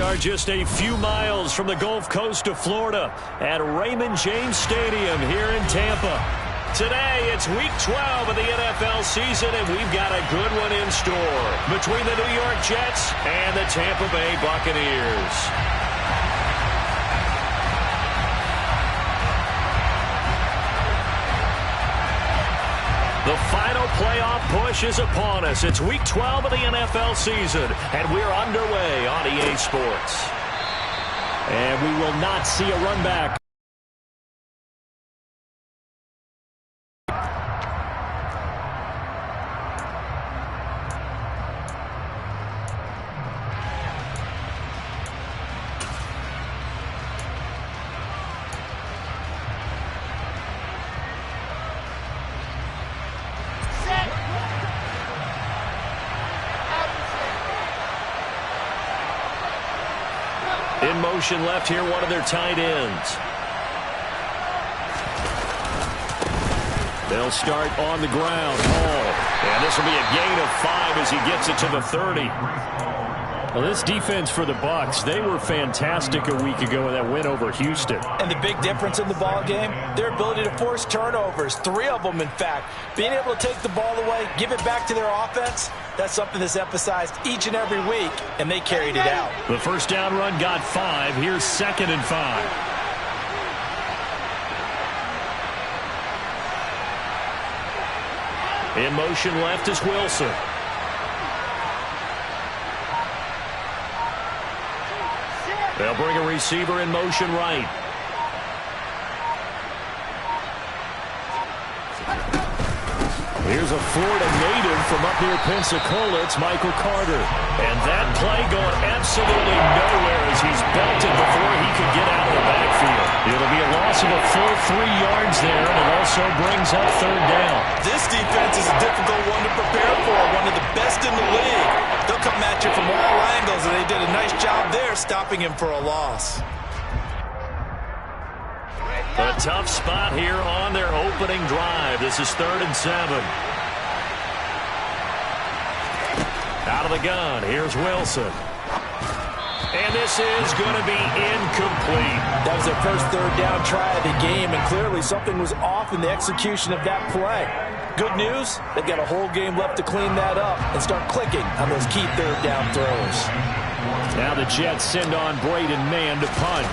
are just a few miles from the Gulf Coast of Florida at Raymond James Stadium here in Tampa. Today, it's Week 12 of the NFL season, and we've got a good one in store between the New York Jets and the Tampa Bay Buccaneers. The final playoff push is upon us. It's Week 12 of the NFL season, and we're underway on EA Sports. And we will not see a run back. In motion left here, one of their tight ends. They'll start on the ground. And this will be a gain of 5 as he gets it to the 30. Well, this defense for the Bucs, they were fantastic a week ago in that win over Houston. And the big difference in the ball game, their ability to force turnovers, 3 of them, in fact. Being able to take the ball away, give it back to their offense, that's something that's emphasized each and every week, and they carried it out. The first down run got 5. Here's 2nd and 5. In motion left is Wilson. They'll bring a receiver in motion right. Here's a Florida native from up near Pensacola. It's Michael Carter. And that play going absolutely nowhere as he's belted before he could get out of the backfield. It'll be a loss of a full 3 yards there, and it also brings up 3rd down. This defense is a difficult one to prepare for, one of the best in the league. They'll come at you from all angles, and they did a nice job there stopping him for a loss. A tough spot here on their opening drive. This is 3rd and 7. Out of the gun, here's Wilson. And this is going to be incomplete. That was their first 3rd down try of the game, and clearly something was off in the execution of that play. Good news, they've got a whole game left to clean that up and start clicking on those key 3rd down throws. Now the Jets send on Braden Mann to punt.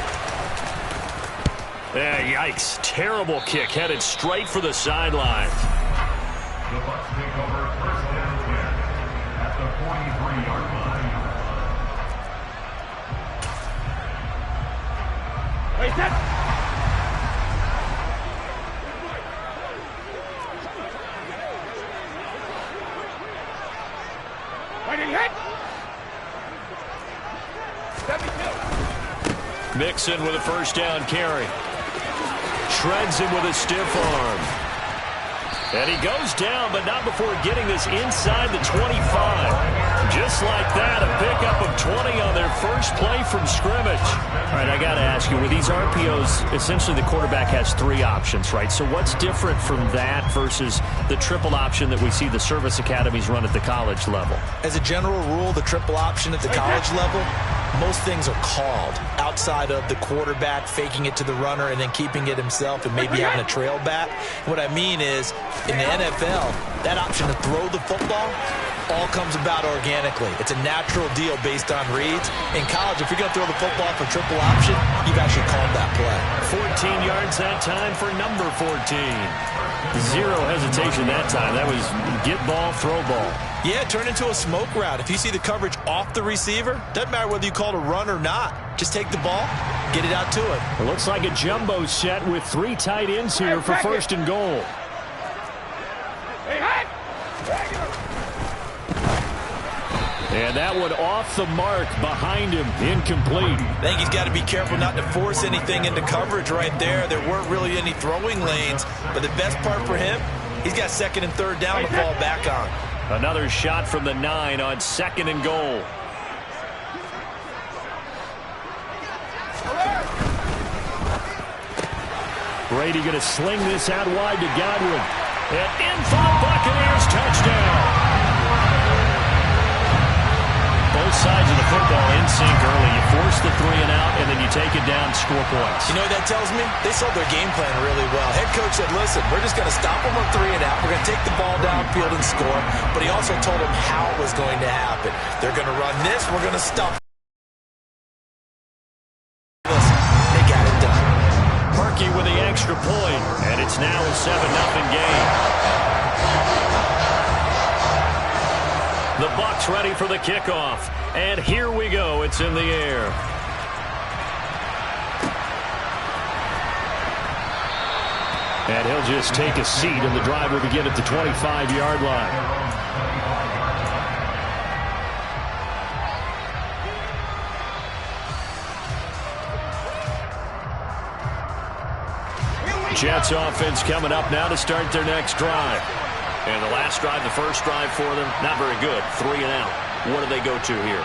Yikes. Terrible kick headed straight for the sidelines. The Bucs take over 1st and 10 at the 43-yard line. Wait, set. Waiting hit. 72. Mixon with a first down carry. Shreds him with a stiff arm. And he goes down, but not before getting this inside the 25. Just like that, a pickup of 20 on their first play from scrimmage. All right, I got to ask you, with these RPOs, essentially the quarterback has 3 options, right? So what's different from that versus the triple option that we see the service academies run at the college level? As a general rule, the triple option at the college level, most things are called outside of the quarterback faking it to the runner and then keeping it himself and maybe having a trail back. What I mean is, in the NFL, that option to throw the football all comes about organically. It's a natural deal based on reads. In college, if you're going to throw the football for triple option, you've actually called that play. 14 yards that time for number 14. Zero hesitation that time. That was get ball, throw ball. Yeah, it turned into a smoke route. If you see the coverage off the receiver, doesn't matter whether you call it a run or not. Just take the ball, get it out to him. It looks like a jumbo set with 3 tight ends here for 1st and goal. And that one off the mark behind him, incomplete. I think he's got to be careful not to force anything into coverage right there. There weren't really any throwing lanes, but the best part for him, he's got 2nd and 3rd down to fall back on. Another shot from the 9 on 2nd and goal. Brady going to sling this out wide to Godwin. And in for the Buccaneers, touchdown. Both sides of the football in sync early. You force the 3 and out, and then you take it down, score points. You know what that tells me? They sold their game plan really well. Head coach said, listen, we're just going to stop them on 3 and out. We're going to take the ball downfield and score. But he also told them how it was going to happen. They're going to run this. We're going to stop. Listen, they got it done. Perky with the extra point, and it's now a 7-0 game. The Bucs ready for the kickoff. And here we go. It's in the air. And he'll just take a seat, and the drive will begin at the 25-yard line. Jets offense coming up now to start their next drive. And the last drive, the first drive for them, not very good. 3 and out. What do they go to here?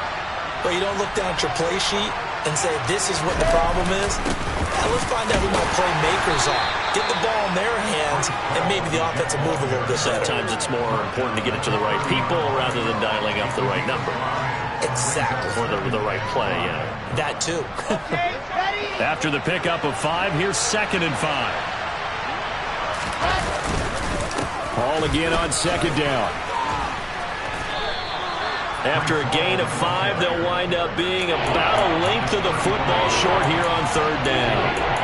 Well, you don't look down at your play sheet and say, this is what the problem is. Now let's find out who my playmakers are. Get the ball in their hands, and maybe the offense will move a little bit better. Sometimes it's more important to get it to the right people rather than dialing up the right number. Exactly. Or the right play, yeah. That too. After the pickup of 5, here's 2nd and 5. Ball again on 2nd down. After a gain of 5, they'll wind up being about a length of the football short here on 3rd down.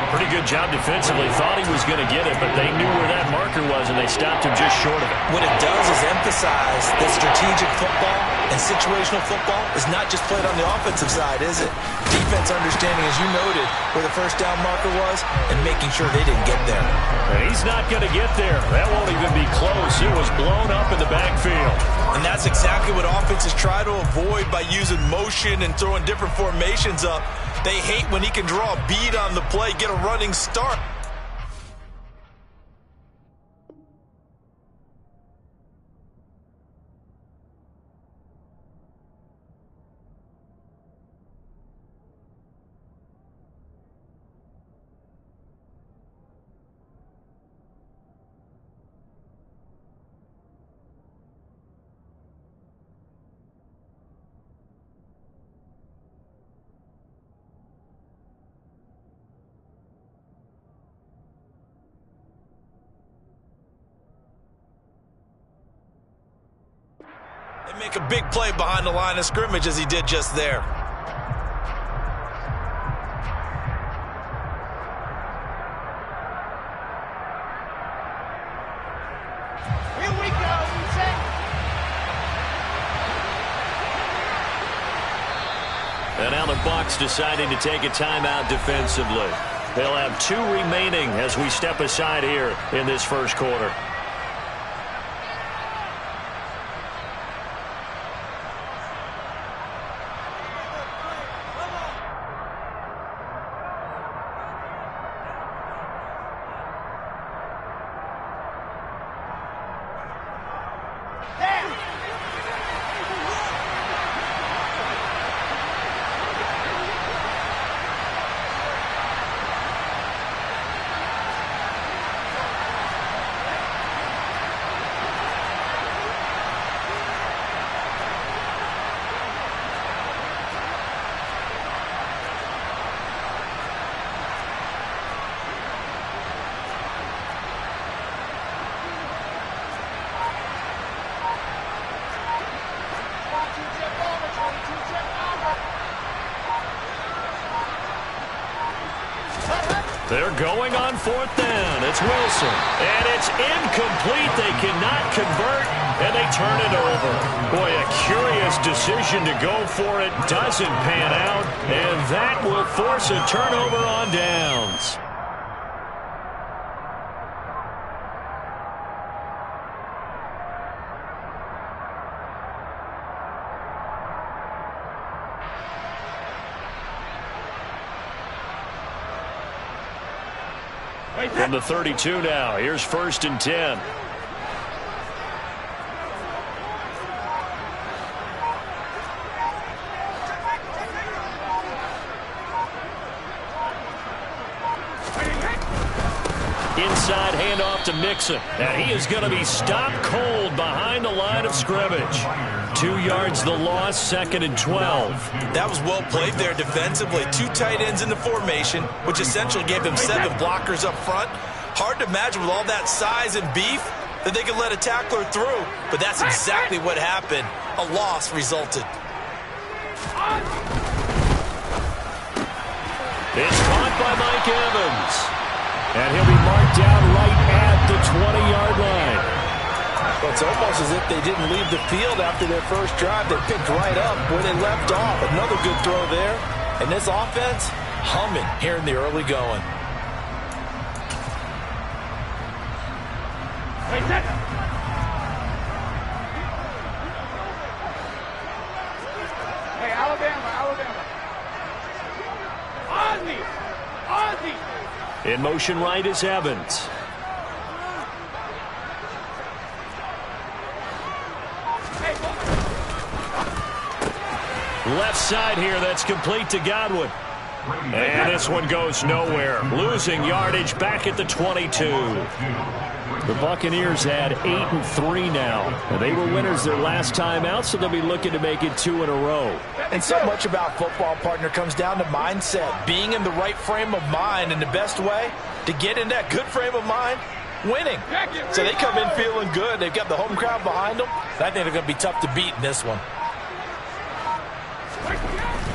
Pretty good job defensively. Thought he was going to get it, but they knew where that marker was, and they stopped him just short of it. What it does is emphasize that strategic football and situational football is not just played on the offensive side, is it? Defense understanding, as you noted, where the 1st down marker was and making sure they didn't get there. And he's not going to get there. That won't even be close. It was blown up in the backfield. And that's exactly what offenses try to avoid by using motion and throwing different formations up. They hate when he can draw a bead on the play, get a running start. They make a big play behind the line of scrimmage as he did just there. Here we go. Set. And now the Bucs deciding to take a timeout defensively. They'll have 2 remaining as we step aside here in this first quarter. They're going on 4th down. It's Wilson. And it's incomplete. They cannot convert, and they turn it over. Boy, a curious decision to go for it. Doesn't pan out, and that will force a turnover on downs. From the 32 now, here's 1st and 10. Inside handoff to Mixon. And he is going to be stopped cold behind the line of scrimmage. 2 yards the loss, 2nd and 12. That was well played there defensively. 2 tight ends in the formation, which essentially gave them 7 blockers up front. Hard to imagine with all that size and beef that they could let a tackler through, but that's exactly what happened. A loss resulted. It's caught by Mike Evans. And he'll be marked down right at the 20-yard line. Well, it's almost as if they didn't leave the field after their first drive. They picked right up where they left off. Another good throw there. And this offense, humming here in the early going. Hey, Alabama. Ozzie. In motion right is Evans. Left side here, that's complete to Godwin. And this one goes nowhere. Losing yardage back at the 22. The Buccaneers had 8-3 now. And they were winners their last time out, so they'll be looking to make it 2 in a row. And so much about football, partner, comes down to mindset. Being in the right frame of mind, and the best way to get in that good frame of mind, winning. So they come in feeling good. They've got the home crowd behind them. I think they're going to be tough to beat in this one.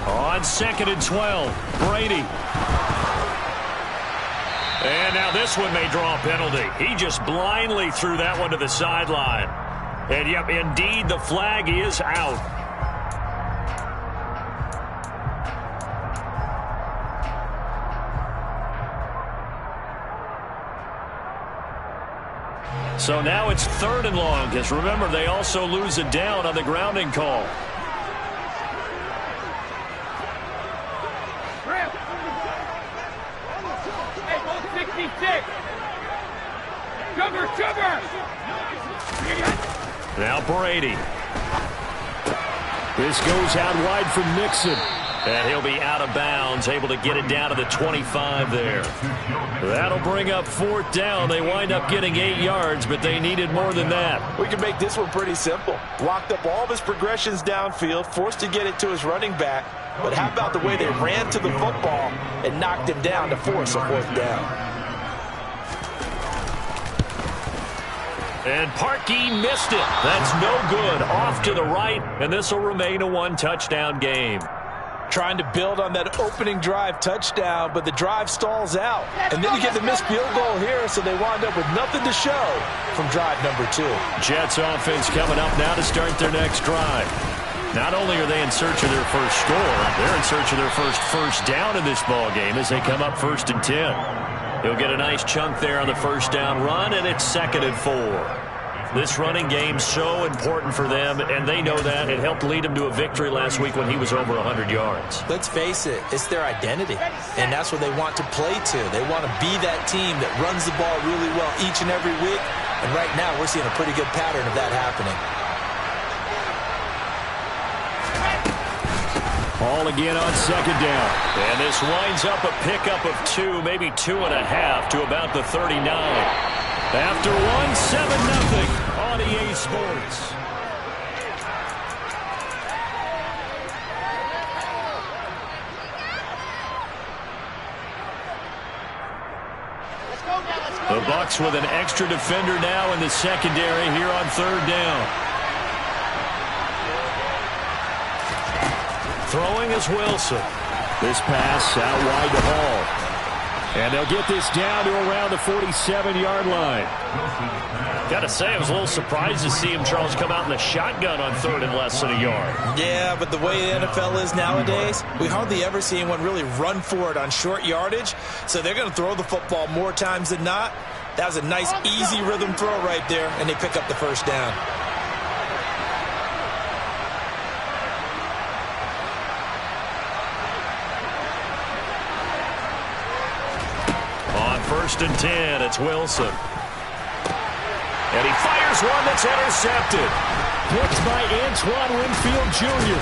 On 2nd and 12, Brady. And now this one may draw a penalty. He just blindly threw that one to the sideline. And yep, indeed, the flag is out. So now it's 3rd and long, because remember, they also lose a down on the grounding call. Now Brady. This goes out wide for Mixon. And he'll be out of bounds, able to get it down to the 25 there. That'll bring up 4th down. They wind up getting 8 yards, but they needed more than that. We can make this one pretty simple. Locked up all of his progressions downfield, forced to get it to his running back. But how about the way they ran to the football and knocked him down to force a 4th down? And Parkey missed it. That's no good. Off to the right, and this will remain a 1-touchdown game. Trying to build on that opening drive touchdown, but the drive stalls out. And then you get the missed field goal here, so they wind up with nothing to show from drive number 2. Jets offense coming up now to start their next drive. Not only are they in search of their first score, they're in search of their first down in this ball game as they come up 1st and 10. He'll get a nice chunk there on the first down run, and it's 2nd and 4. This running game so important for them, and they know that. It helped lead them to a victory last week when he was over 100 yards. Let's face it, it's their identity, and that's what they want to play to. They want to be that team that runs the ball really well each and every week, and right now we're seeing a pretty good pattern of that happening. Ball again on 2nd down. And this winds up a pickup of 2, maybe 2.5 to about the 39. After 7-0 on EA Sports. The Bucs with an extra defender now in the secondary here on 3rd down. Throwing is Wilson. This pass out wide to Hall. And they'll get this down to around the 47-yard line. Got to say, I was a little surprised to see him, Charles, come out in the shotgun on 3rd and less than a yard. Yeah, but the way the NFL is nowadays, we hardly ever see anyone really run for it on short yardage. So they're going to throw the football more times than not. That was a nice, easy rhythm throw right there, and they pick up the first down. On 1st and 10, it's Wilson. And he fires one that's intercepted. Picked by Antoine Winfield Jr.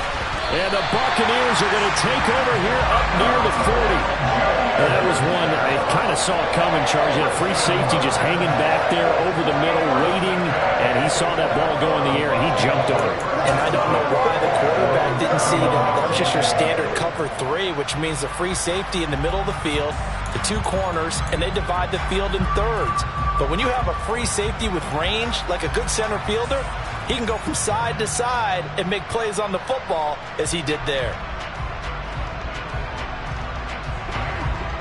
And the Buccaneers are going to take over here up near the 40. That was one I kind of saw coming, Charles. He had a free safety just hanging back there over the middle, waiting, and he saw that ball go in the air, and he jumped on it. And I don't know why the quarterback didn't see that. That was just your standard cover 3, which means the free safety in the middle of the field, the 2 corners, and they divide the field in thirds. But when you have a free safety with range, like a good center fielder, he can go from side to side and make plays on the football as he did there.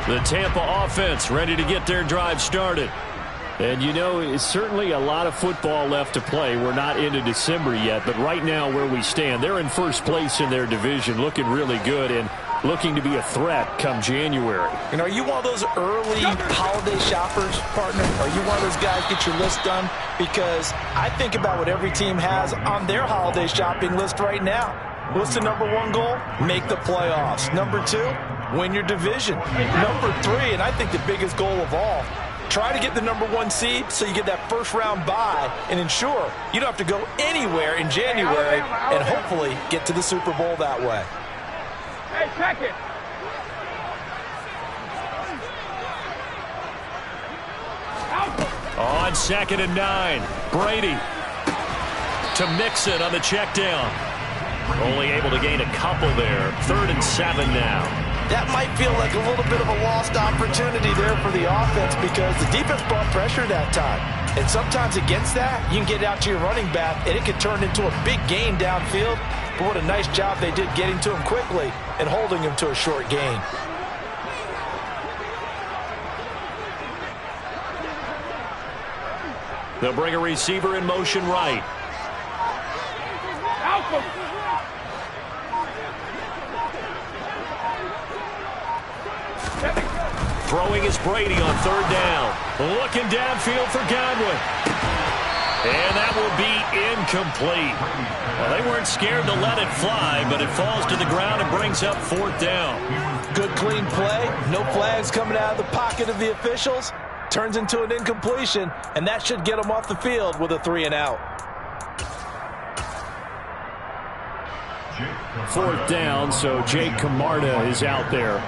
The Tampa offense ready to get their drive started. And, you know, it's certainly a lot of football left to play. We're not into December yet, but right now where we stand, they're in first place in their division, looking really good and looking to be a threat come January. And are you one of those early holiday shoppers, partner? Are you one of those guys get your list done? Because I think about what every team has on their holiday shopping list right now. What's the number 1 goal? Make the playoffs. Number 2, win your division. Number 3, and I think the biggest goal of all, try to get the number 1 seed so you get that first-round bye and ensure you don't have to go anywhere in January and hopefully get to the Super Bowl that way. Hey, check it. On 2nd and 9, Brady to Mixon on the check down. Only able to gain a couple there. 3rd and 7 now. That might feel like a little bit of a lost opportunity there for the offense because the defense brought pressure that time. And sometimes against that, you can get out to your running back, and it can turn into a big gain downfield. But what a nice job they did getting to him quickly and holding him to a short gain. They'll bring a receiver in motion right. Throwing is Brady on 3rd down. Looking downfield for Godwin. And that will be incomplete. Well, they weren't scared to let it fly, but it falls to the ground and brings up 4th down. Good clean play. No flags coming out of the pocket of the officials. Turns into an incompletion, and that should get them off the field with a 3-and-out. 4th down, so Jake Camarda is out there.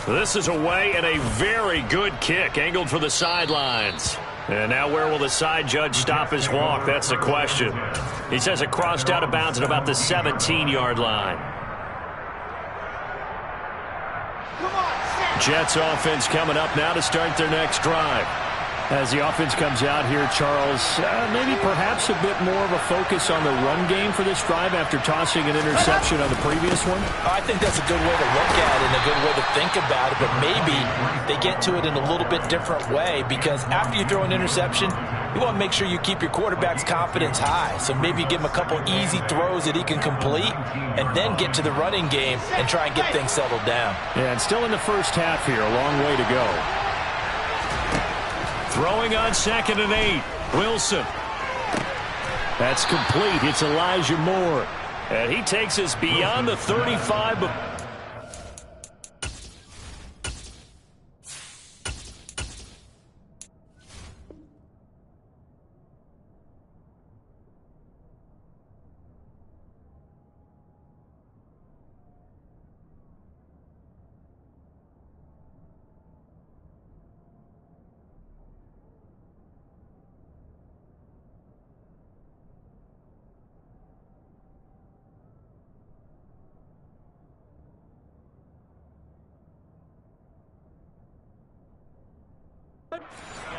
This is away and a very good kick angled for the sidelines. And now where will the side judge stop his walk? That's the question. He says it crossed out of bounds at about the 17-yard line. Jets offense coming up now to start their next drive. As the offense comes out here, Charles, maybe perhaps a bit more of a focus on the run game for this drive after tossing an interception on the previous one? I think that's a good way to look at it and a good way to think about it, but maybe they get to it in a little bit different way because after you throw an interception, you want to make sure you keep your quarterback's confidence high. So maybe give him a couple easy throws that he can complete and then get to the running game and try and get things settled down. Yeah, and still in the first half here, a long way to go. Throwing on 2nd and 8. Wilson. That's complete. It's Elijah Moore. And he takes us beyond the 35.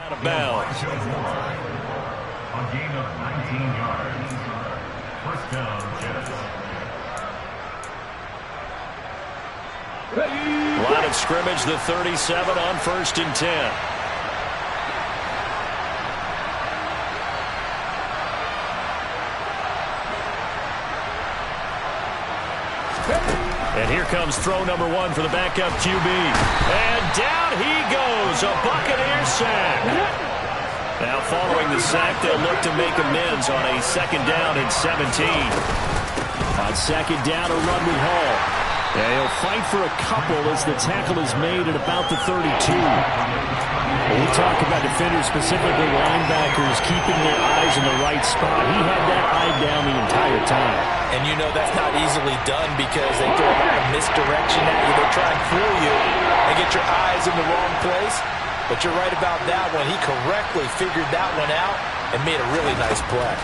Out of bounds. On gain of 19 yards. 1st down, Jets. Line of scrimmage, the 37 on 1st and 10. And here comes throw number 1 for the backup QB. And down he goes, a Buccaneer sack. Now following the sack, they'll look to make amends on a 2nd down and 17. On 2nd down, a run with Hall. Yeah, he'll fight for a couple as the tackle is made at about the 32. When we talk about defenders, specifically linebackers, keeping their eyes in the right spot, he had that eye down the entire time. And you know that's not easily done because they throw a lot of misdirection at you. They try and fool you and get your eyes in the wrong place. But you're right about that one. He correctly figured that one out and made a really nice play.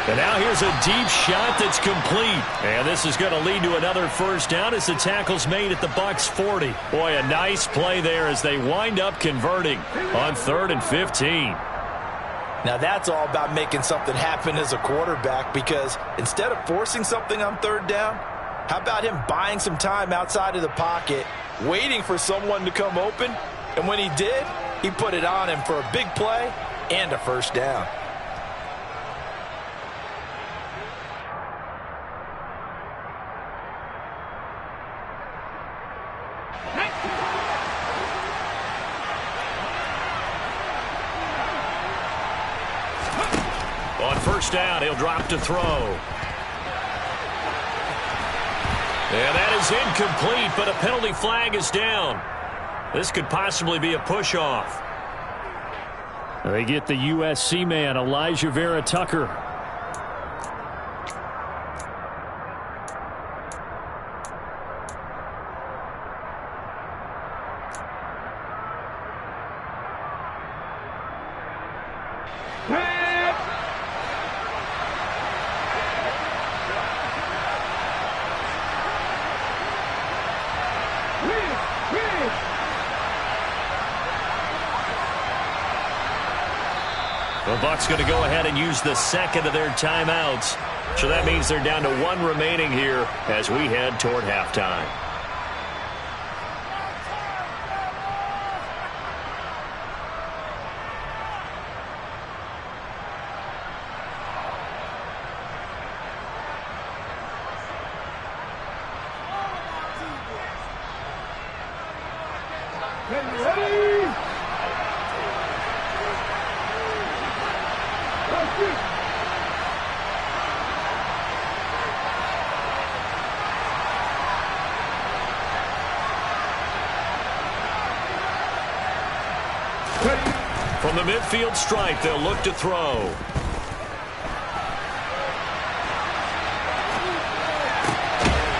And now here's a deep shot that's complete. And this is going to lead to another first down as the tackle's made at the Bucs 40. Boy, a nice play there as they wind up converting on 3rd and 15. Now that's all about making something happen as a quarterback, because instead of forcing something on 3rd down, how about him buying some time outside of the pocket, waiting for someone to come open, and when he did, he put it on him for a big play and a first down. On first down, he'll drop to throw. And that is incomplete, but a penalty flag is down. This could possibly be a push-off. They get the USC man, Elijah Vera Tucker. The Bucs going to go ahead and use the second of their timeouts. So that means they're down to 1 remaining here as we head toward halftime. From the midfield stripe, they'll look to throw.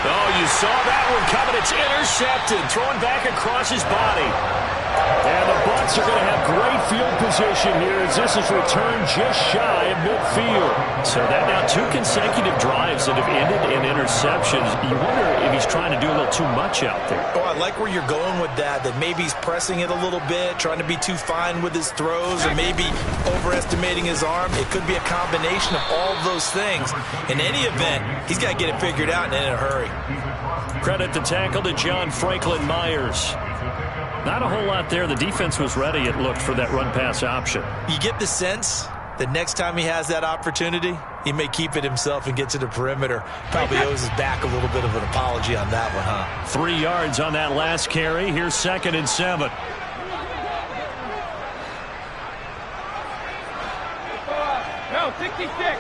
Oh, you saw that one coming. It's intercepted. Thrown back across his body. And the Bucs are going to have great field position here as this is returned just shy of midfield. So that now 2 consecutive drives that have ended in interceptions. You wonder if he's trying to do a little too much out there. Oh, I like where you're going with that maybe he's pressing it a little bit, trying to be too fine with his throws, or maybe overestimating his arm. It could be a combination of all of those things. In any event, he's got to get it figured out and in a hurry. Credit the tackle to John Franklin Myers. Not a whole lot there. The defense was ready, it looked, for that run-pass option. You get the sense that next time he has that opportunity, he may keep it himself and get to the perimeter. Probably owes his back a little bit of an apology on that one, huh? 3 yards on that last carry. Here's 2nd and 7. No, 66.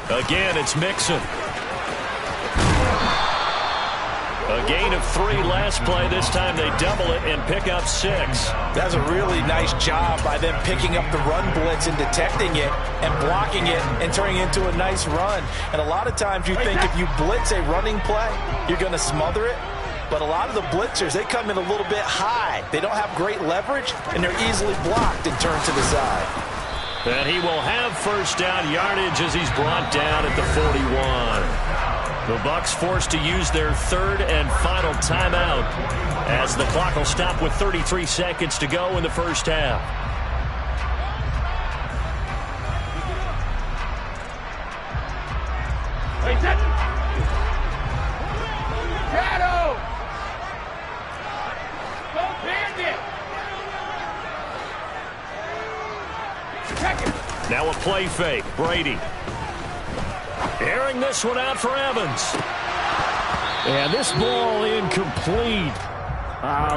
Again, it's Mixon. A gain of 3 last play. This time they double it and pick up 6. That's a really nice job by them picking up the run blitz and detecting it and blocking it and turning it into a nice run. And a lot of times you think if you blitz a running play, you're going to smother it. But a lot of the blitzers, they come in a little bit high. They don't have great leverage, and they're easily blocked and turned to the side. And he will have first down yardage as he's brought down at the 41. The Bucs forced to use their 3rd and final timeout as the clock will stop with 33 seconds to go in the first half. Now a play fake. Brady. Airing this one out for Evans. And this ball incomplete.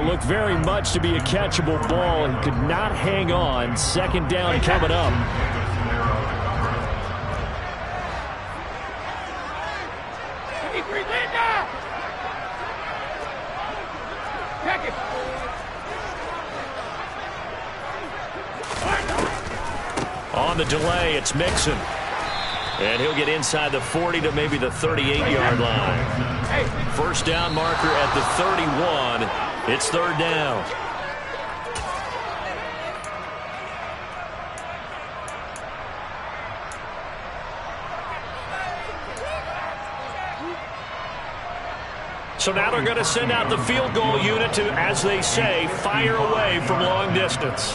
Looked very much to be a catchable ball and could not hang on. Second down coming up. On the delay, it's Mixon. And he'll get inside the 40 to maybe the 38-yard line. First down marker at the 31. It's third down. So now they're going to send out the field goal unit to, as they say, fire away from long distance.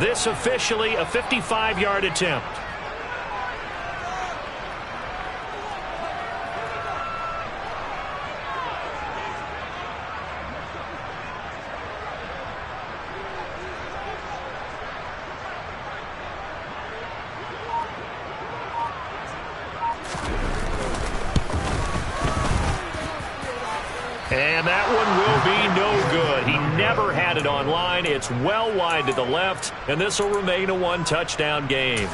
This officially a 55-yard attempt. And that one will be no good. He never had it on line. It's well wide to the left, and this will remain a one-touchdown game.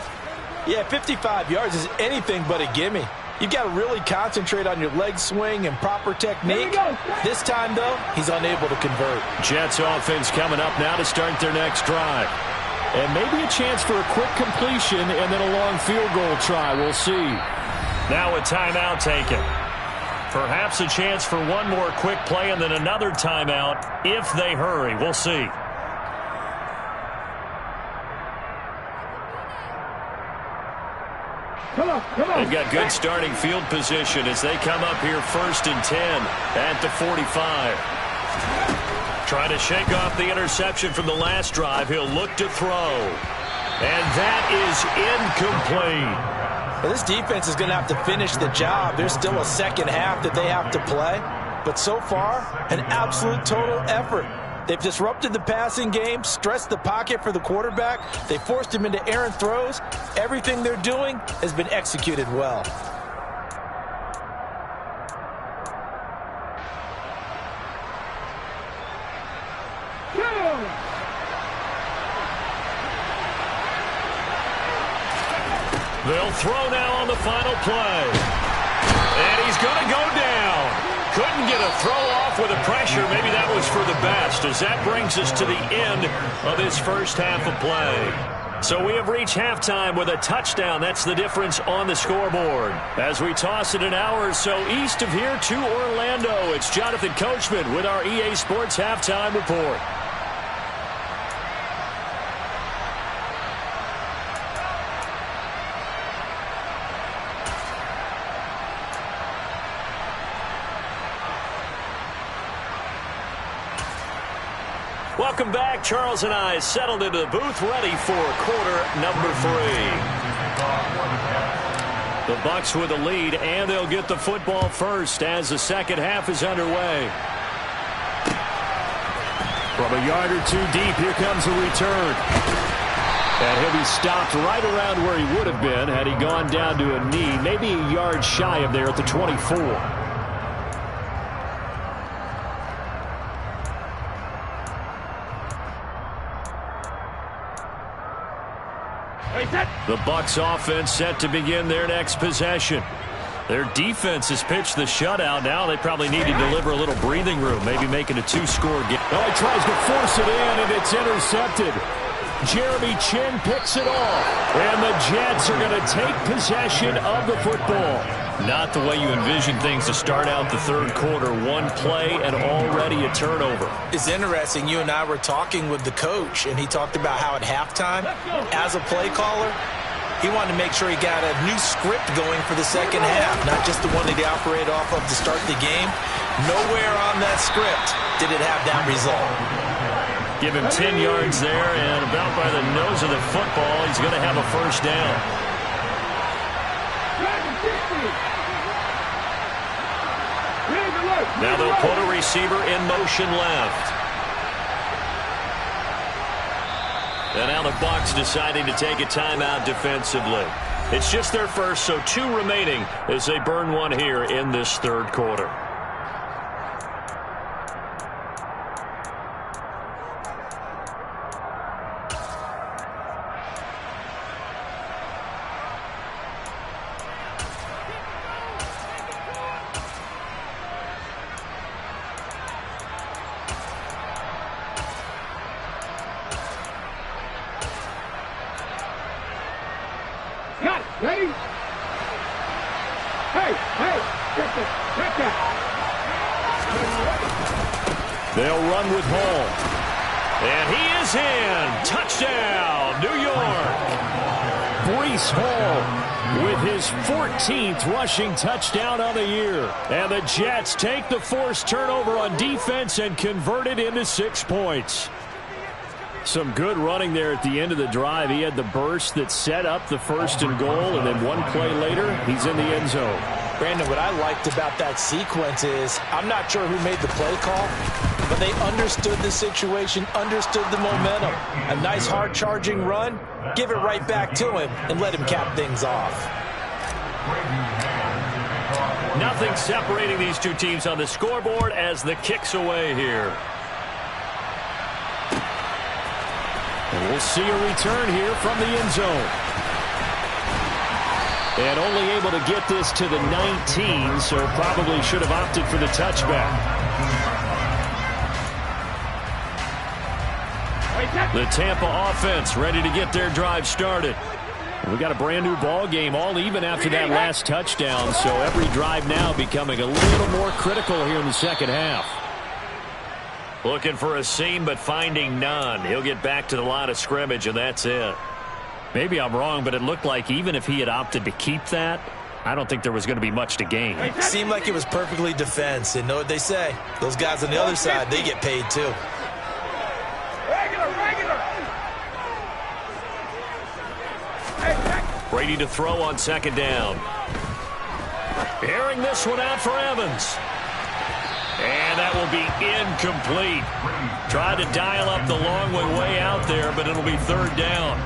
Yeah, 55 yards is anything but a gimme. You've got to really concentrate on your leg swing and proper technique. This time, though, he's unable to convert. Jets offense coming up now to start their next drive. And maybe a chance for a quick completion and then a long field goal try. We'll see. Now a timeout taken. Perhaps a chance for one more quick play and then another timeout if they hurry. We'll see. They've got good starting field position as they come up here 1st and 10 at the 45. Trying to shake off the interception from the last drive. He'll look to throw. And that is incomplete. Well, this defense is going to have to finish the job. There's still a second half that they have to play. But so far, an absolute total effort. They've disrupted the passing game, stressed the pocket for the quarterback. They forced him into errant throws. Everything they're doing has been executed well. They'll throw now on the final play. And he's going to go down. Couldn't get a throw off with the pressure. Maybe that was for the best, as that brings us to the end of this first half of play. So we have reached halftime with a touchdown. That's the difference on the scoreboard. As we toss it an hour or so east of here to Orlando, it's Jonathan Coachman with our EA Sports Halftime Report. Welcome back. Charles and I settled into the booth, ready for quarter number 3. The Bucs with the lead, and they'll get the football first as the second half is underway. From a yard or two deep, here comes a return. And he'll be stopped right around where he would have been had he gone down to a knee, maybe a yard shy of there at the 24. The Bucs offense set to begin their next possession. Their defense has pitched the shutout. Now they probably need to deliver a little breathing room, maybe making a 2-score game. Oh, he tries to force it in, and it's intercepted. Jeremy Chin picks it off, and the Jets are going to take possession of the football. Not the way you envision things to start out the third quarter. One play and already a turnover. It's interesting. You and I were talking with the coach, and he talked about how at halftime, as a play caller, he wanted to make sure he got a new script going for the second half, not just the one that he operated off of to start the game. Nowhere on that script did it have that result. Give him 10 yards there, and about by the nose of the football, he's going to have a first down. Now they'll put a receiver in motion left. And now the Bucs deciding to take a timeout defensively. It's just their first, so 2 remaining as they burn one here in this third quarter. Ready? Hey, check that. They'll run with Hall. And he is in. Touchdown, New York. Breece Hall with his 14th rushing touchdown of the year. And the Jets take the forced turnover on defense and convert it into 6 points. Some good running there at the end of the drive. He had the burst that set up the 1st and goal, and then one play later, he's in the end zone. Brandon, what I liked about that sequence is I'm not sure who made the play call, but they understood the situation, understood the momentum. A nice hard-charging run, give it right back to him, and let him cap things off. Nothing separating these 2 teams on the scoreboard as the kick's away here. And we'll see a return here from the end zone. And only able to get this to the 19, so probably should have opted for the touchback. The Tampa offense ready to get their drive started. We got a brand new ball game, all even after that last touchdown, so every drive now becoming a little more critical here in the second half. Looking for a seam, but finding none. He'll get back to the line of scrimmage, and that's it. Maybe I'm wrong, but it looked like even if he had opted to keep that, I don't think there was going to be much to gain. Seemed like it was perfectly defense, and know what they say. Those guys on the other side, they get paid too. Regular. Brady to throw on 2nd down. Airing this one out for Evans. And that will be incomplete. Tried to dial up the long way out there, but it'll be 3rd down.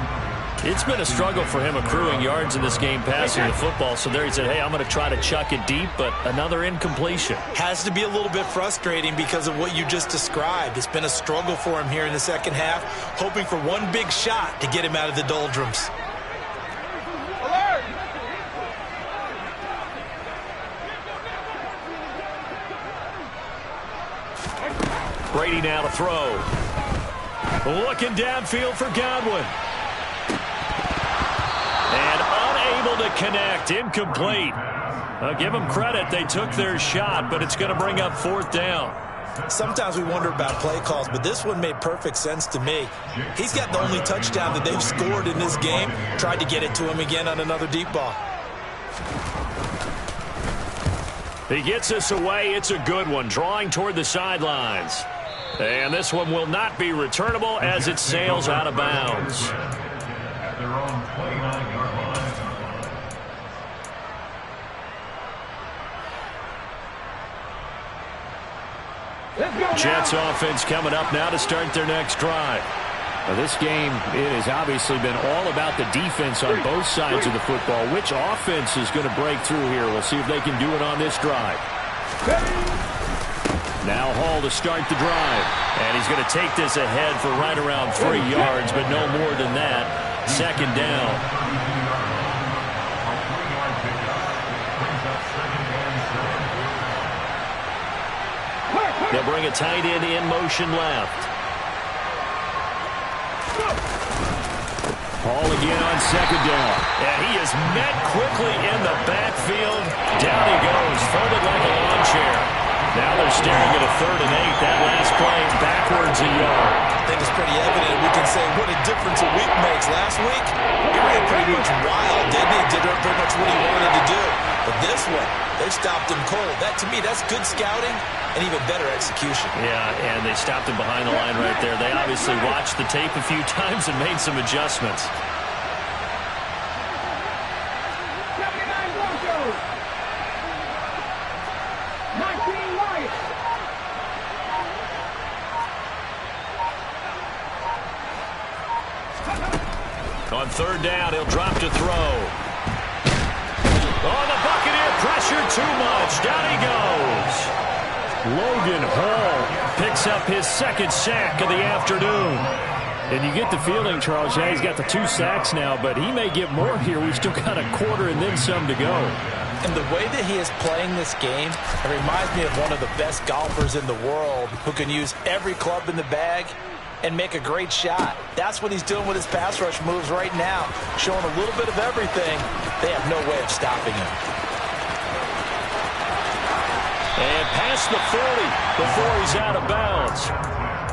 It's been a struggle for him accruing yards in this game passing the football. So there he said, hey, I'm going to try to chuck it deep, but another incompletion. Has to be a little bit frustrating because of what you just described. It's been a struggle for him here in the second half, hoping for one big shot to get him out of the doldrums. Alert! Brady now to throw. Looking downfield for Godwin. And unable to connect. Incomplete. Give them credit. They took their shot, but it's going to bring up 4th down. Sometimes we wonder about play calls, but this one made perfect sense to me. He's got the only touchdown that they've scored in this game. Tried to get it to him again on another deep ball. He gets us away. It's a good one. Drawing toward the sidelines. And this one will not be returnable as it sails out of bounds. At their own 29-yard line. Jets offense coming up now to start their next drive. Now this game, it has obviously been all about the defense on both sides of the football. Which offense is going to break through here? We'll see if they can do it on this drive. Now Hall to start the drive. And he's going to take this ahead for right around 3 yards, but no more than that. 2nd down. They'll bring a tight end in motion left. Hall again on 2nd down. And he is met quickly in the backfield. Down he goes, folded like a lawn chair. Now they're staring at a 3rd and 8. That last play backwards a yard. I think it's pretty evident. We can say what a difference a week makes. Last week, he ran pretty much wild, didn't he? Did pretty much what he wanted to do. But this one, they stopped him cold. That, to me, that's good scouting and even better execution. Yeah, and they stopped him behind the line right there. They obviously watched the tape a few times and made some adjustments. 79 Broncos. 19 Lions. On 3rd down, he'll drop to throw. too much. Down he goes. Logan Hall picks up his second sack of the afternoon. And you get the feeling, Charles, yeah, he's got the 2 sacks now, but he may get more here. We've still got a quarter and then some to go. And the way that he is playing this game, it reminds me of one of the best golfers in the world who can use every club in the bag and make a great shot. That's what he's doing with his pass rush moves right now, showing a little bit of everything. They have no way of stopping him. And past the 40 before he's out of bounds.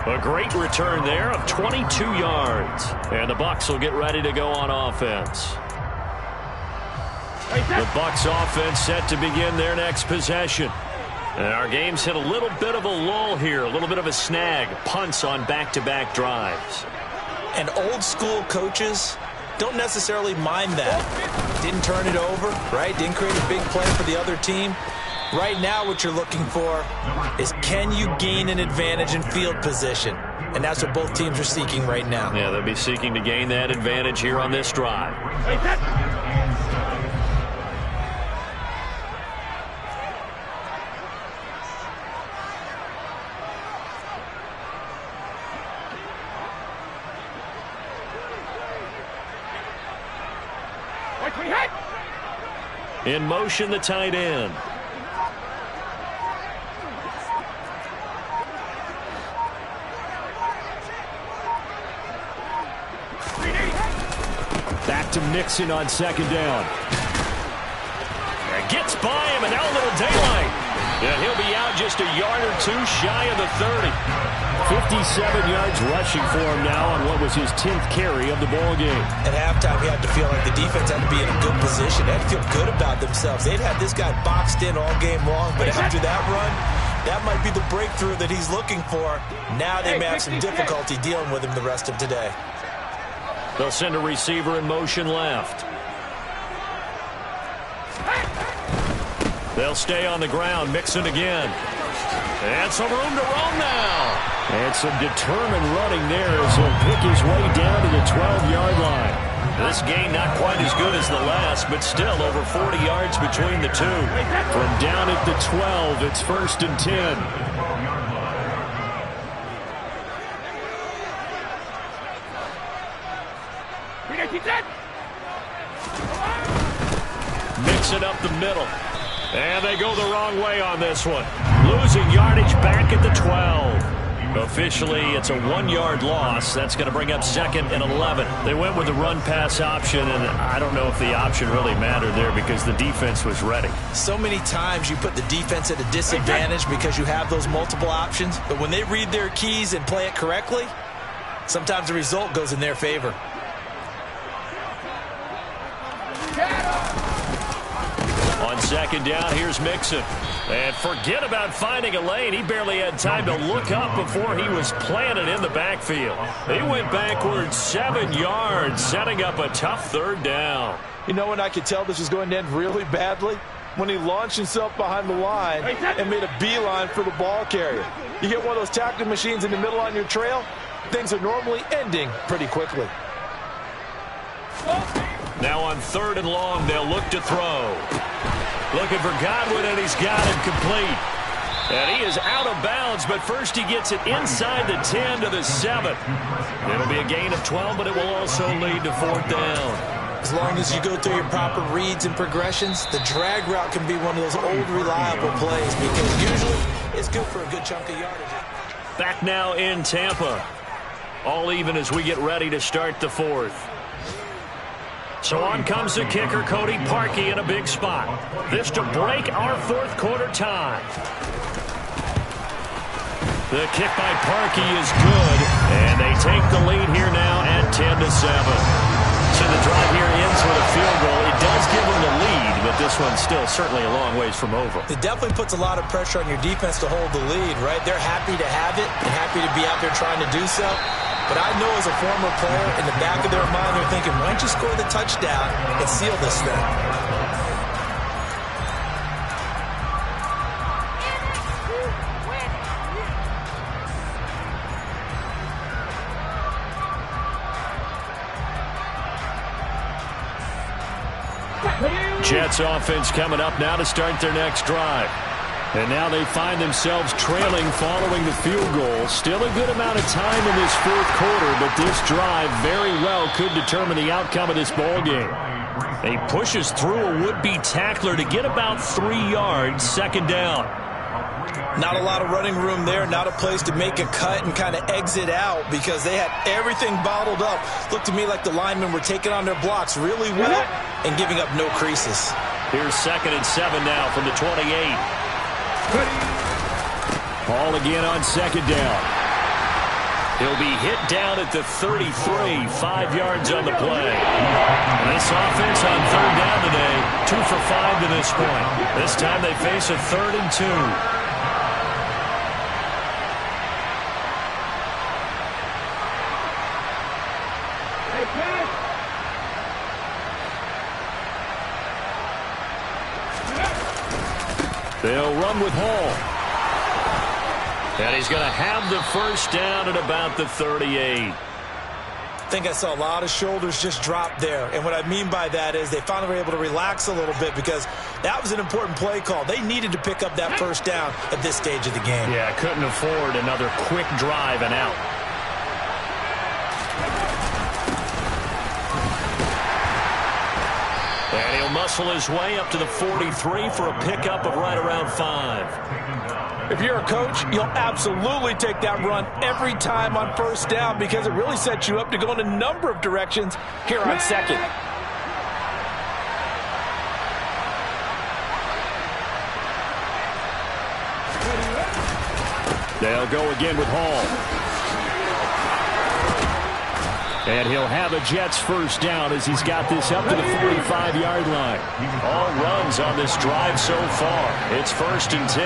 A great return there of 22 yards. And the Bucs will get ready to go on offense. The Bucs offense set to begin their next possession. And our game's hit a little bit of a lull here, a little bit of a snag. Punts on back-to-back drives. And old school coaches don't necessarily mind that. Didn't turn it over, right? Didn't create a big play for the other team. Right now what you're looking for is, can you gain an advantage in field position? And that's what both teams are seeking right now. Yeah, they'll be seeking to gain that advantage here on this drive. In motion, the tight end. Back to Mixon on second down. And gets by him, and now a little daylight. And he'll be out just a yard or two shy of the 30. 57 yards rushing for him now on what was his 10th carry of the ball game. At halftime, he had to feel like the defense had to be in a good position. They had to feel good about themselves. They'd had this guy boxed in all game long, but after that run, that might be the breakthrough that he's looking for. Now they may have some difficulty dealing with him the rest of today. They'll send a receiver in motion left. They'll stay on the ground. Mixon again. And some room to roam now. And some determined running there as he'll pick his way down to the 12-yard line. This gain not quite as good as the last, but still over 40 yards between the two. From down at the 12, it's 1st and 10. Mix it up the middle. And they go the wrong way on this one. Losing yardage back at the 12. Officially, it's a 1-yard loss. That's going to bring up 2nd and 11. They went with the run-pass option, and I don't know if the option really mattered there because the defense was ready. So many times you put the defense at a disadvantage because you have those multiple options, but when they read their keys and play it correctly, sometimes the result goes in their favor. On second down, here's Mixon. And forget about finding a lane. He barely had time to look up before he was planted in the backfield. He went backwards 7 yards, setting up a tough 3rd down. You know when I could tell this was going to end really badly? When he launched himself behind the line and made a beeline for the ball carrier. You get one of those tackling machines in the middle on your trail, things are normally ending pretty quickly. Now on 3rd and long, they'll look to throw. Looking for Godwin, and he's got him complete. And he is out of bounds, but first he gets it inside the 10 to the 7. It'll be a gain of 12, but it will also lead to 4th down. As long as you go through your proper reads and progressions, the drag route can be one of those old reliable plays because usually it's good for a good chunk of yardage. Back now in Tampa. All even as we get ready to start the 4th. So on comes the kicker, Cody Parkey, in a big spot. This to break our 4th quarter tie. The kick by Parkey is good, and they take the lead here now at 10 to 7. So the drive here ends with a field goal. It does give them the lead, but this one's still certainly a long ways from over. It definitely puts a lot of pressure on your defense to hold the lead, right? They're happy to have it and happy to be out there trying to do so. But I know as a former player, in the back of their mind, they're thinking, why don't you score the touchdown and seal this thing? Jets offense coming up now to start their next drive. And now they find themselves trailing following the field goal. Still a good amount of time in this fourth quarter, but this drive very well could determine the outcome of this ball game. He pushes through a would-be tackler to get about 3 yards, second down. Not a lot of running room there, not a place to make a cut and kind of exit out because they had everything bottled up. Looked to me like the linemen were taking on their blocks really well and giving up no creases. Here's 2nd and 7 now from the 28. Ball again on second down. He'll be hit down at the 33, 5 yards on the play. And this offense on third down today, 2 for 5 to this point. This time they face a 3rd and 2. They'll run with Hall. And he's going to have the first down at about the 38. I think I saw a lot of shoulders just drop there. And what I mean by that is they finally were able to relax a little bit because that was an important play call. They needed to pick up that first down at this stage of the game. Yeah, couldn't afford another quick drive and out. And he'll muscle his way up to the 43 for a pickup of right around 5. If you're a coach, you'll absolutely take that run every time on first down because it really sets you up to go in a number of directions here on second. They'll go again with Hall. And he'll have a Jets first down as he's got this up to the 45-yard line. All runs on this drive so far. It's 1st and 10.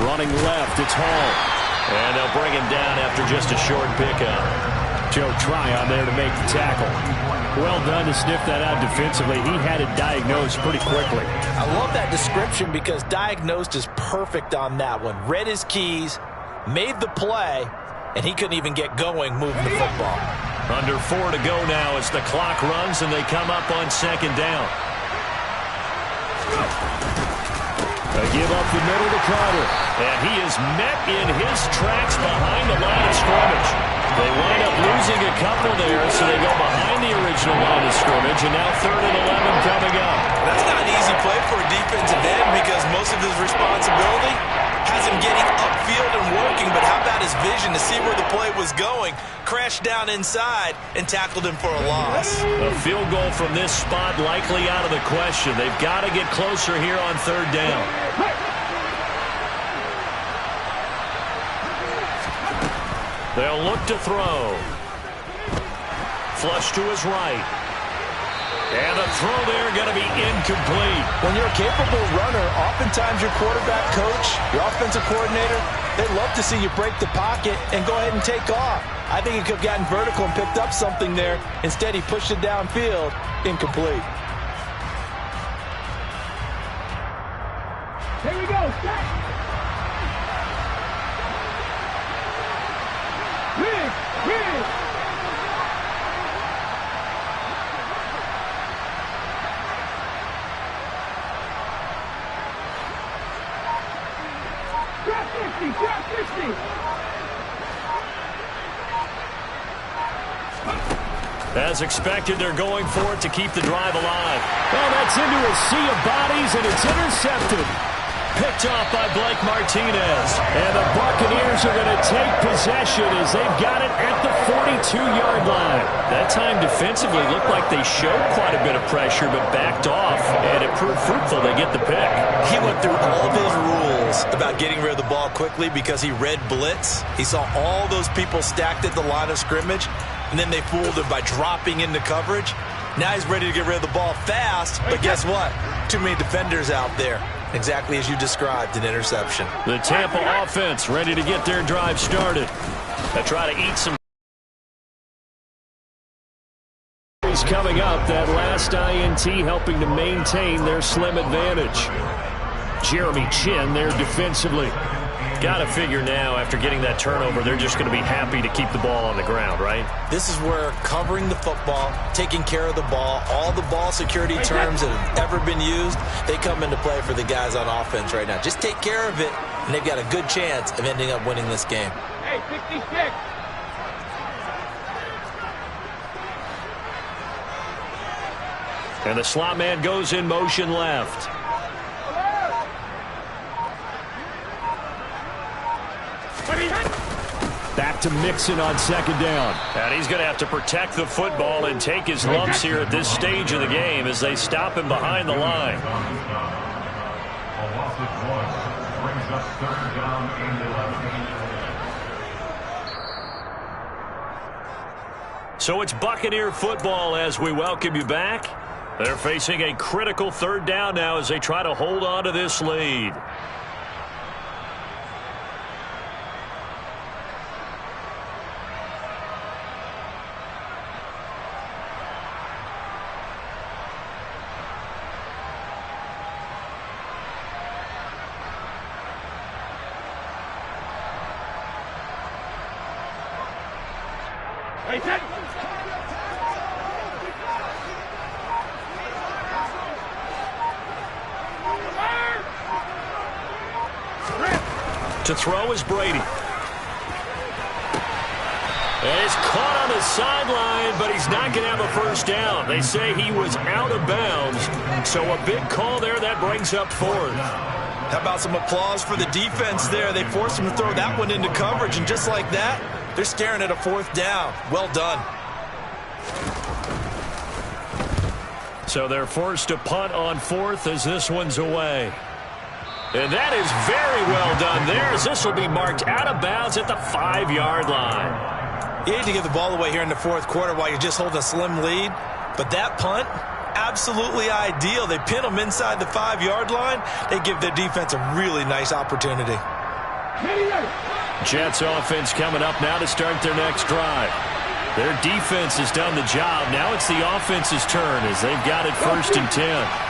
Running left, it's Hall. And they'll bring him down after just a short pickup. Joe Tryon there to make the tackle. Well done to sniff that out defensively. He had it diagnosed pretty quickly. I love that description because diagnosed is perfect on that one. Read his keys, made the play, and he couldn't even get going moving the football. Under 4 to go now as the clock runs and they come up on second down. They give up the middle to Carter. And he is met in his tracks behind the line of scrimmage. They wind up losing a couple there, so they go behind the original line of scrimmage, and now 3rd and 11 coming up. That's not an easy play for a defensive end because most of his responsibility has him getting upfield and working, but how about his vision to see where the play was going, crashed down inside, and tackled him for a loss. A field goal from this spot likely out of the question. They've got to get closer here on 3rd down. They'll look to throw. Flush to his right. And the throw there going to be incomplete. When you're a capable runner, oftentimes your quarterback coach, your offensive coordinator, they love to see you break the pocket and go ahead and take off. I think he could have gotten vertical and picked up something there. Instead, he pushed it downfield, incomplete. Here we go. Set. Big. Drop 50. As expected, they're going for it to keep the drive alive. Well, that's into a sea of bodies, and it's intercepted. Picked off by Blake Martinez. And the Buccaneers are going to take possession as they've got it at the 42-yard line. That time defensively looked like they showed quite a bit of pressure but backed off, and it proved fruitful. They get the pick. He went through all of his rules about getting rid of the ball quickly because he read blitz. He saw all those people stacked at the line of scrimmage, and then they fooled him by dropping into coverage. Now he's ready to get rid of the ball fast, but guess what? Too many defenders out there. Exactly as you described, an interception. The Tampa offense ready to get their drive started. They try to eat some. He's coming up. That last INT helping to maintain their slim advantage. Jeremy Chin there defensively. Got to figure now, after getting that turnover, they're just going to be happy to keep the ball on the ground, right? This is where covering the football, taking care of the ball, all the ball security terms that have ever been used, they come into play for the guys on offense right now. Just take care of it, and they've got a good chance of ending up winning this game. Hey, 66. And the slot man goes in motion left. Back to Mixon on second down. And he's going to have to protect the football and take his lumps here at this stage of the game as they stop him behind the line. A loss of 1 brings up 3rd down and 11. So it's Buccaneer football as we welcome you back. They're facing a critical 3rd down now as they try to hold on to this lead. Hey, set. To throw is Brady. And it's caught on the sideline, but he's not going to have a first down. They say he was out of bounds, so a big call there that brings up 4th. How about some applause for the defense there? They forced him to throw that one into coverage, and just like that, they're staring at a 4th down. Well done. So they're forced to punt on 4th as this one's away. And that is very well done there, as this will be marked out of bounds at the 5-yard line. You hate to give the ball away here in the 4th quarter while you're just holding a slim lead, but that punt, absolutely ideal. They pin them inside the 5-yard line. They give their defense a really nice opportunity. Jets offense coming up now to start their next drive. Their defense has done the job. Now it's the offense's turn as they've got it 1st and 10.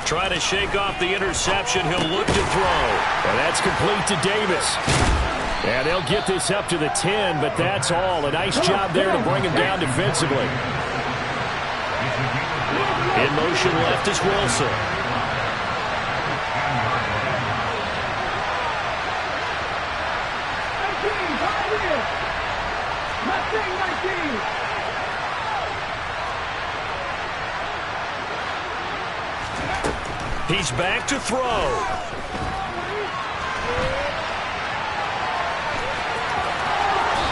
Trying to shake off the interception. He'll look to throw. And that's complete to Davis. And they'll get this up to the 10, but that's all. A nice job there to bring him down defensively. In motion left is Wilson. He's back to throw.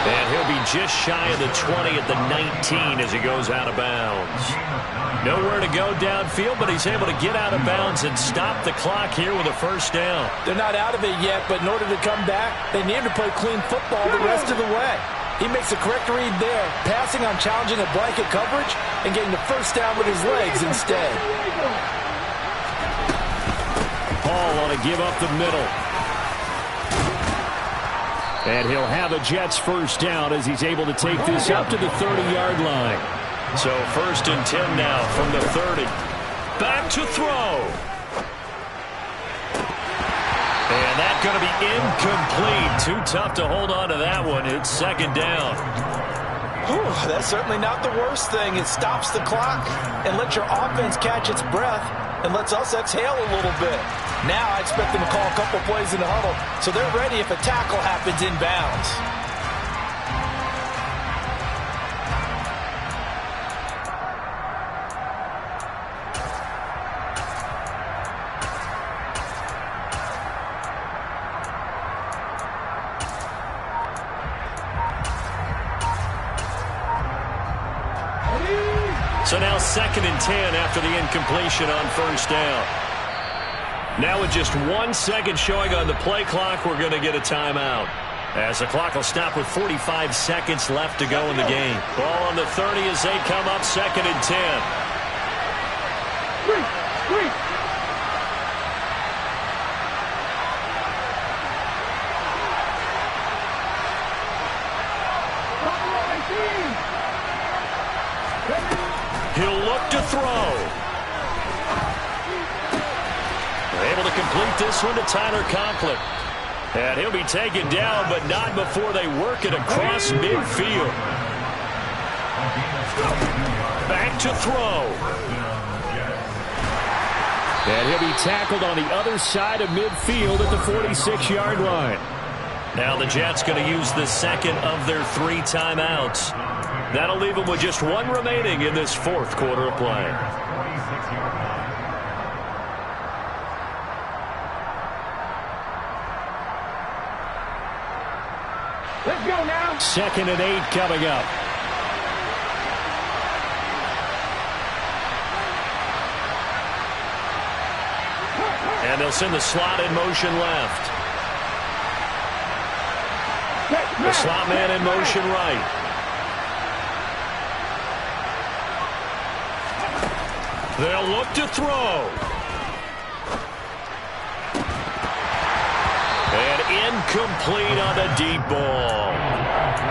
And he'll be just shy of the 20 at the 19 as he goes out of bounds. Nowhere to go downfield, but he's able to get out of bounds and stop the clock here with a first down. They're not out of it yet, but in order to come back, they need to play clean football the rest of the way. He makes the correct read there, passing on challenging a blanket coverage and getting the first down with his legs instead. Hall on a give up the middle. And he'll have a Jets first down as he's able to take this up to the 30-yard line. So 1st and 10 now from the 30. Back to throw. And that's going to be incomplete. Too tough to hold on to that one. It's 2nd down. Whew, that's certainly not the worst thing. It stops the clock and lets your offense catch its breath and lets us exhale a little bit. Now I expect them to call a couple plays in the huddle so they're ready if a tackle happens inbounds. So now 2nd and 10 after the incompletion on first down. Now with just 1 second showing on the play clock, we're going to get a timeout. As the clock will stop with 45 seconds left to go in the game. Ball on the 30 as they come up 2nd and 10. He'll look to throw. Able to complete this one to Tyler Conklin. And he'll be taken down, but not before they work it across midfield. Back to throw. And he'll be tackled on the other side of midfield at the 46-yard line. Now the Jets going to use the second of their 3 timeouts. That'll leave them with just 1 remaining in this 4th quarter of play. Let's go now. 2nd and 8 coming up. And they'll send the slot in motion left. The slot man in motion right. They'll look to throw. And incomplete on the deep ball.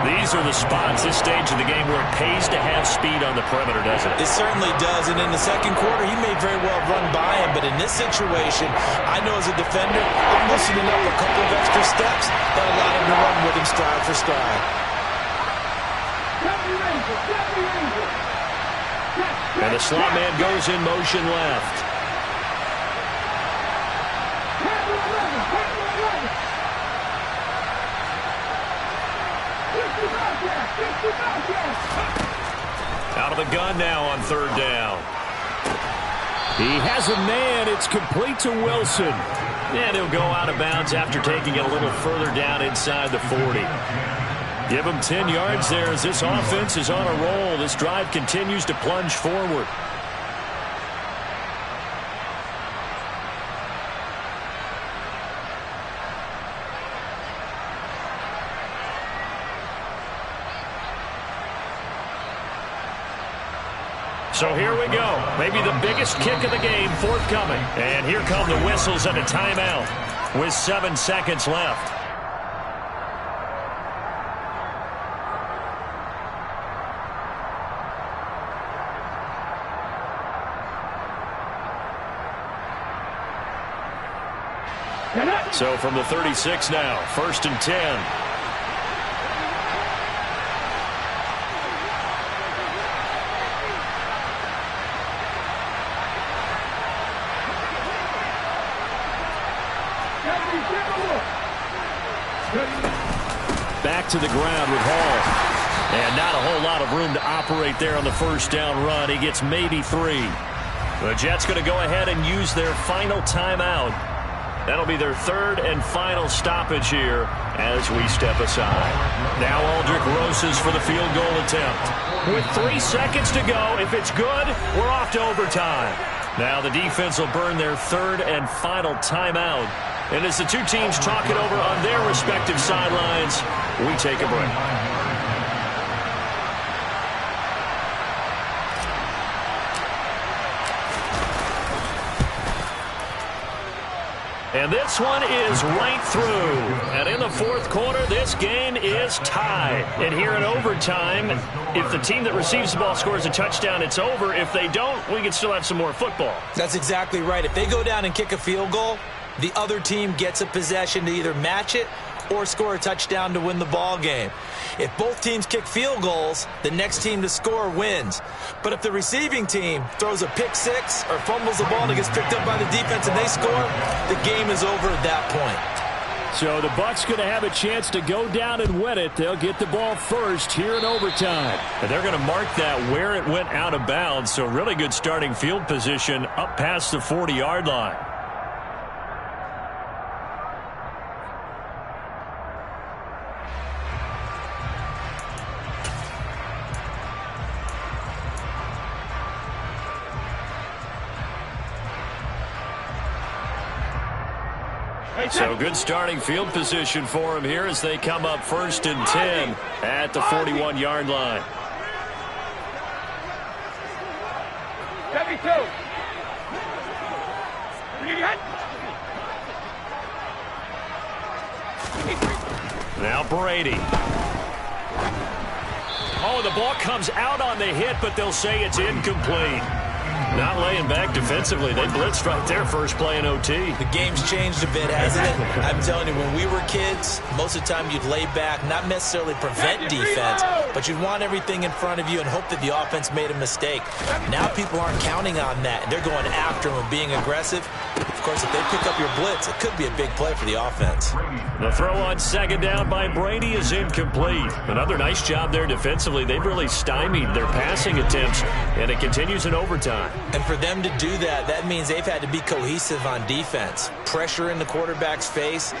These are the spots, this stage of the game, where it pays to have speed on the perimeter, doesn't it? It certainly does, and in the second quarter, he may very well run by him, but in this situation, I know as a defender, I'm loosening up a couple of extra steps that allow him to run with him stride for stride. And the slot man goes in motion left. Out of the gun now on 3rd down. He has a man. It's complete to Wilson. And he'll go out of bounds after taking it a little further down inside the 40. Give him 10 yards there as this offense is on a roll. This drive continues to plunge forward. So here we go. Maybe the biggest kick of the game forthcoming. And here come the whistles and a timeout with 7 seconds left. So from the 36 now, 1st and 10. Back to the ground with Hall. And not a whole lot of room to operate there on the 1st down run. He gets maybe 3. The Jets going to go ahead and use their final timeout. That'll be their 3rd and final stoppage here as we step aside. Now Aldrich Rosas for the field goal attempt. With 3 seconds to go, if it's good, we're off to overtime. Now the defense will burn their 3rd and final timeout. And as the 2 teams talk it over on their respective sidelines, we take a break. And this one is right through. And in the 4th quarter, this game is tied. And here in overtime, if the team that receives the ball scores a touchdown, it's over. If they don't, we can still have some more football. That's exactly right. If they go down and kick a field goal, the other team gets a possession to either match it or score a touchdown to win the ball game. If both teams kick field goals, the next team to score wins. But if the receiving team throws a pick 6 or fumbles the ball and it gets picked up by the defense and they score, the game is over at that point. So the Bucs going to have a chance to go down and win it. They'll get the ball first here in overtime. And they're going to mark that where it went out of bounds. So really good starting field position up past the 40-yard line. So good starting field position for him here as they come up 1st and 10 at the 41-yard line. 72. Now Brady. Oh, the ball comes out on the hit, but they'll say it's incomplete. Not laying back defensively. They blitzed right there first play in OT. The game's changed a bit, hasn't it? I'm telling you, when we were kids, most of the time you'd lay back, not necessarily prevent defense, but you'd want everything in front of you and hope that the offense made a mistake. Now people aren't counting on that. They're going after them and being aggressive. Of course, if they pick up your blitz, it could be a big play for the offense. The throw on second down by Brady is incomplete. Another nice job there defensively. They've really stymied their passing attempts, and it continues in overtime. And for them to do that, that means they've had to be cohesive on defense. Pressure in the quarterback's face,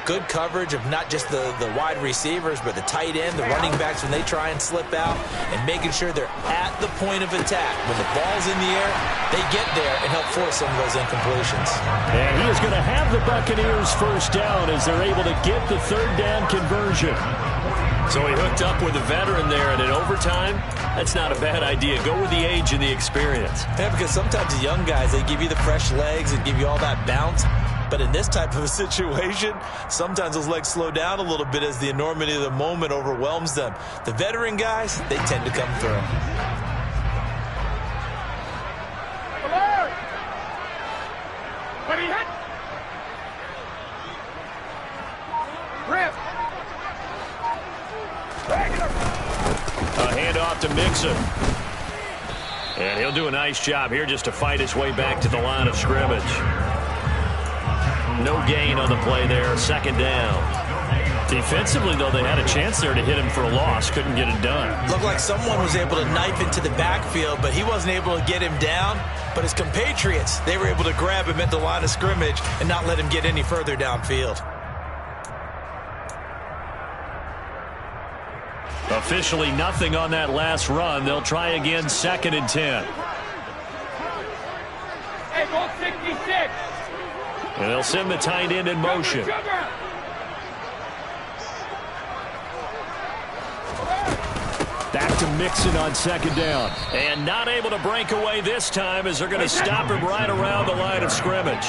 good coverage of not just the wide receivers, but the tight end, the running backs when they try and slip out, and making sure they're at the point of attack. When the ball's in the air, they get there and help force some of those incompletions. And he is going to have the Buccaneers first down as they're able to get the third down conversion. So he hooked up with a veteran there, and in overtime, that's not a bad idea. Go with the age and the experience. Yeah, because sometimes the young guys, they give you the fresh legs and give you all that bounce. But in this type of a situation, sometimes those legs slow down a little bit as the enormity of the moment overwhelms them. The veteran guys, they tend to come through. A handoff to Mixon. And he'll do a nice job here just to fight his way back to the line of scrimmage. No gain on the play there, second down. Defensively, though, they had a chance there to hit him for a loss. Couldn't get it done. Looked like someone was able to knife into the backfield, but he wasn't able to get him down. But his compatriots, they were able to grab him at the line of scrimmage and not let him get any further downfield. Officially nothing on that last run. They'll try again, second and 10. Hey, go 66. And they'll send the tight end in motion. Back to Mixon on second down. And not able to break away this time as they're going to stop him right around the line of scrimmage.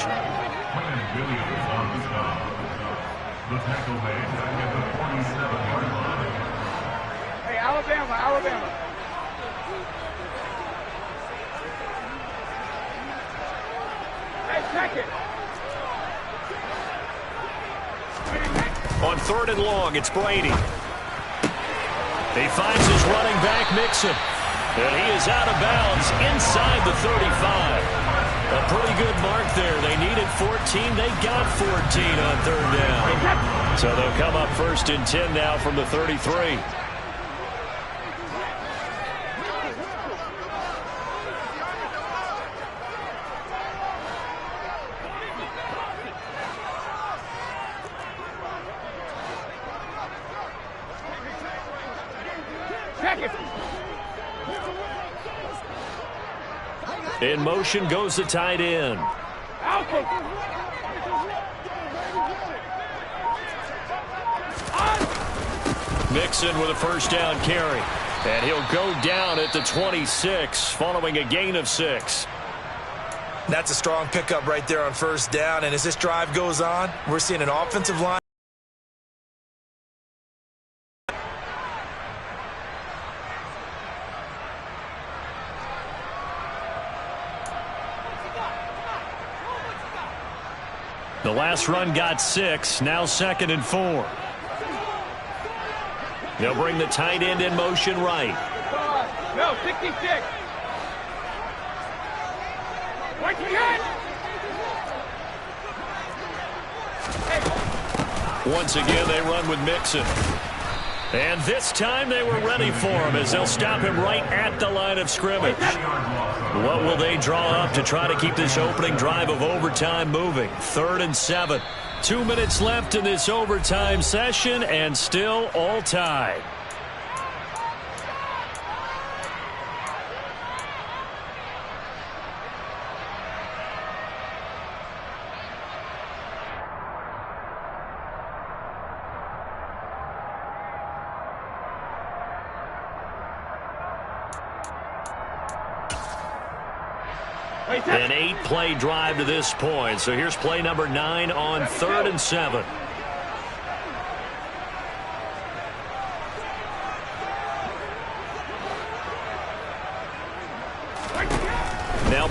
Hey, Alabama. Hey, second. On third and long, it's Brady. He finds his running back, Mixon. And he is out of bounds inside the 35. A pretty good mark there. They needed 14. They got 14 on third down. So they'll come up first and 10 now from the 33. In motion goes the tight end. Mixon with a first down carry. And he'll go down at the 26 following a gain of 6. That's a strong pickup right there on first down. And as this drive goes on, we're seeing an offensive line. The last run got 6, now second and 4. They'll bring the tight end in motion right. No, 66. What's he got? Once again, they run with Mixon. And this time they were ready for him as they'll stop him right at the line of scrimmage. What will they draw up to try to keep this opening drive of overtime moving? 3rd and 7. 2 minutes left in this overtime session and still all tied. An 8-play drive to this point. So here's play number 9 on 3rd and 7.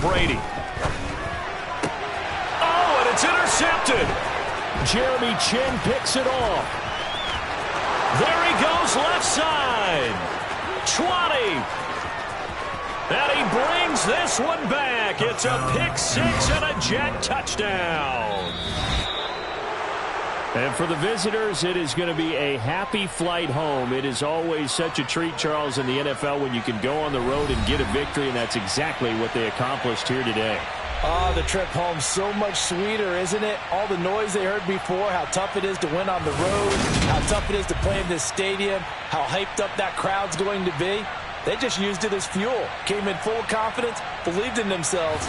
Brady. Oh, and it's intercepted. Jeremy Chin picks it off. There he goes left side. 20. And he brings this one back. It's a pick six and a Jet touchdown. And for the visitors, it is going to be a happy flight home. It is always such a treat, Charles, in the NFL when you can go on the road and get a victory, and that's exactly what they accomplished here today. Oh, the trip home so much sweeter, isn't it? All the noise they heard before, how tough it is to win on the road, how tough it is to play in this stadium, how hyped up that crowd's going to be. They just used it as fuel, came in full confidence, believed in themselves.